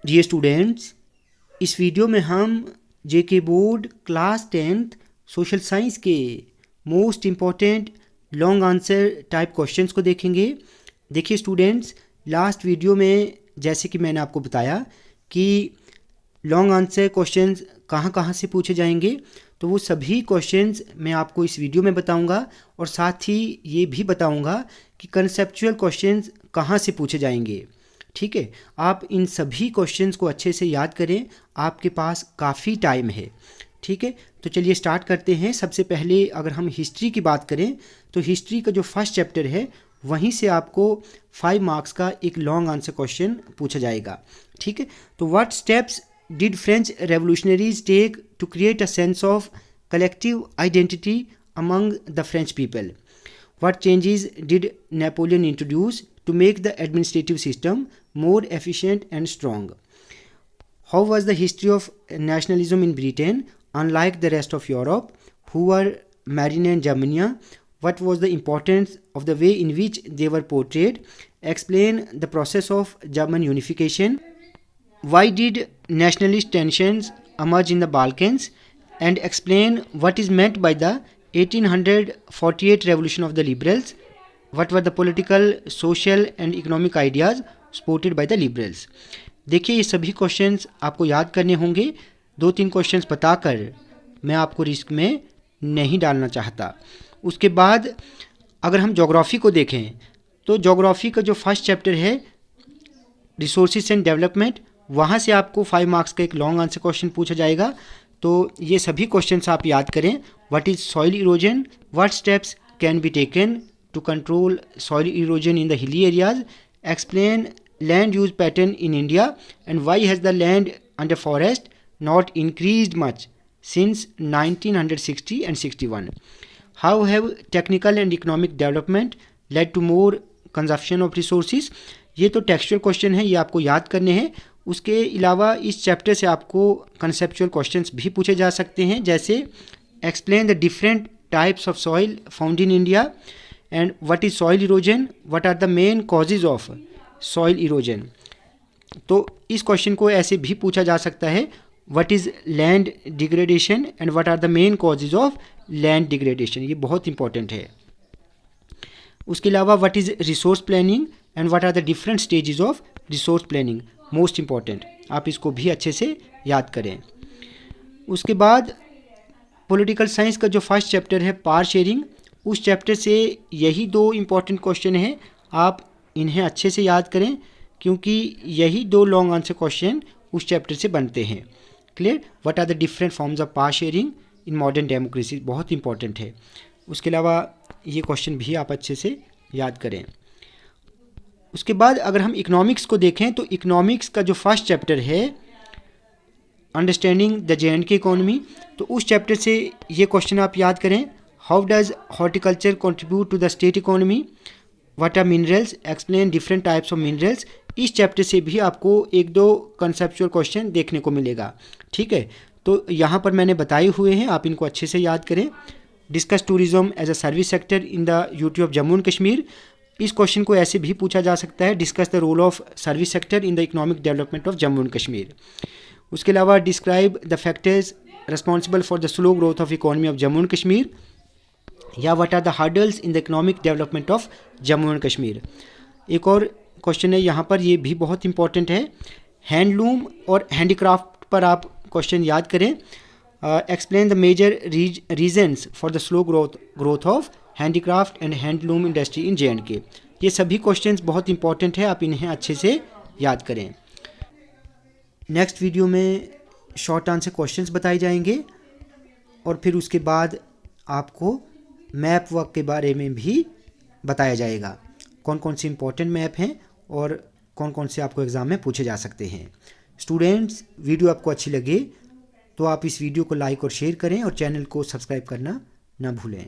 Dear students, इस video में हम JK board class 10th social science के most important long answer type questions को देखेंगे। देखिए स्टूडेंट्स, लास्ट वीडियो में जैसे कि मैंने आपको बताया कि लॉन्ग आंसर क्वेश्चंस कहाँ कहाँ से पूछे जाएंगे, तो वो सभी क्वेश्चंस मैं आपको इस वीडियो में बताऊंगा और साथ ही ये भी बताऊंगा कि कंसेप्चुअल क्वेश्चंस कहाँ से पूछे जाएंगे। ठीक है, आप इन सभी क्वेश्चंस को अच्छे से याद करें, आपके पास काफ़ी टाइम है। ठीक है, तो चलिए स्टार्ट करते हैं। सबसे पहले अगर हम हिस्ट्री की बात करें तो हिस्ट्री का जो फर्स्ट चैप्टर है वहीं से आपको 5 मार्क्स का एक लॉन्ग आंसर क्वेश्चन पूछा जाएगा। ठीक है, तो what steps did French revolutionaries take to create a sense of collective identity among the French people? What changes did Napoleon introduce to make the administrative system more efficient and strong? How was the history of nationalism in Britain unlike the rest of Europe, who were Marine and Germania? What was the importance of the way in which they were portrayed? Explain the process of German unification. Why did nationalist tensions emerge in the Balkans? And explain what is meant by the 1848 revolution of the liberals. What were the political, social and economic ideas supported by the liberals? देखिए ये सभी questions आपको याद करने होंगे। 2-3 questions बताकर मैं आपको रिस्क में नहीं डालना चाहता। उसके बाद अगर हम ज्योग्राफी को देखें तो ज्योग्राफी का जो फर्स्ट चैप्टर है रिसोर्सेज एंड डेवलपमेंट, वहाँ से आपको 5 मार्क्स का एक लॉन्ग आंसर क्वेश्चन पूछा जाएगा। तो ये सभी क्वेश्चंस आप याद करें। What is soil erosion? What steps can be taken to control soil erosion in the hilly areas? Explain land use pattern in India and why has the land under forest not increased much since 1960 and 61? How have technical and economic development led to more consumption of resources? ये तो textual question है, ये आपको याद करने हैं। उसके अलावा इस चैप्टर से आपको कंसेप्चुअल क्वेश्चंस भी पूछे जा सकते हैं, जैसे explain the different types of soil found in India and what is soil erosion, what are the main causes of soil erosion. तो इस क्वेश्चन को ऐसे भी पूछा जा सकता है, what is land degradation and what are the main causes of land degradation. ये बहुत इंपॉर्टेंट है। उसके अलावा what is resource planning and what are the different stages of resource planning, most important. आप इसको भी अच्छे से याद करें। उसके बाद पॉलिटिकल साइंस का जो फर्स्ट चैप्टर है पावर शेयरिंग, उस चैप्टर से यही 2 इम्पॉर्टेंट क्वेश्चन हैं। आप इन्हें अच्छे से याद करें क्योंकि यही 2 लॉन्ग आंसर क्वेश्चन उस चैप्टर से बनते हैं। Clear? What are the different forms of power sharing in modern democracy, बहुत इंपॉर्टेंट है। उसके अलावा ये क्वेश्चन भी आप अच्छे से याद करें। उसके बाद अगर हम इकोनॉमिक्स को देखें तो इकोनॉमिक्स का जो फर्स्ट चैप्टर है अंडरस्टैंडिंग द जे.एंड.के इकोनॉमी, तो उस चैप्टर से ये क्वेश्चन आप याद करें। How does horticulture contribute to the state economy? What are minerals? Explain different types of minerals. इस चैप्टर से भी आपको 1-2 कंसेप्चुअल क्वेश्चन देखने को मिलेगा। ठीक है, तो यहाँ पर मैंने बताए हुए हैं, आप इनको अच्छे से याद करें। Discuss tourism as a service sector in the UT of Jammu and Kashmir, इस क्वेश्चन को ऐसे भी पूछा जा सकता है। Discuss the role of service sector in the economic development of Jammu and Kashmir. उसके अलावा describe the factors responsible for the slow growth of economy of Jammu and Kashmir, या what are the hurdles in the economic development of Jammu and Kashmir. एक और question है यहाँ पर, ये भी बहुत इंपॉर्टेंट है। हैंडलूम और हैंडीक्राफ्ट पर आप क्वेश्चन याद करें। Explain the major reasons for the slow growth of handicraft and handloom industry in J and K. ये सभी क्वेश्चंस बहुत इंपॉर्टेंट है, आप इन्हें अच्छे से याद करें। नेक्स्ट वीडियो में शॉर्ट आंसर क्वेश्चंस बताए जाएंगे और फिर उसके बाद आपको मैप वर्क के बारे में भी बताया जाएगा, कौन कौन से इंपॉर्टेंट मैप हैं और कौन कौन से आपको एग्ज़ाम में पूछे जा सकते हैं। स्टूडेंट्स, वीडियो आपको अच्छी लगे तो आप इस वीडियो को लाइक और शेयर करें और चैनल को सब्सक्राइब करना ना भूलें।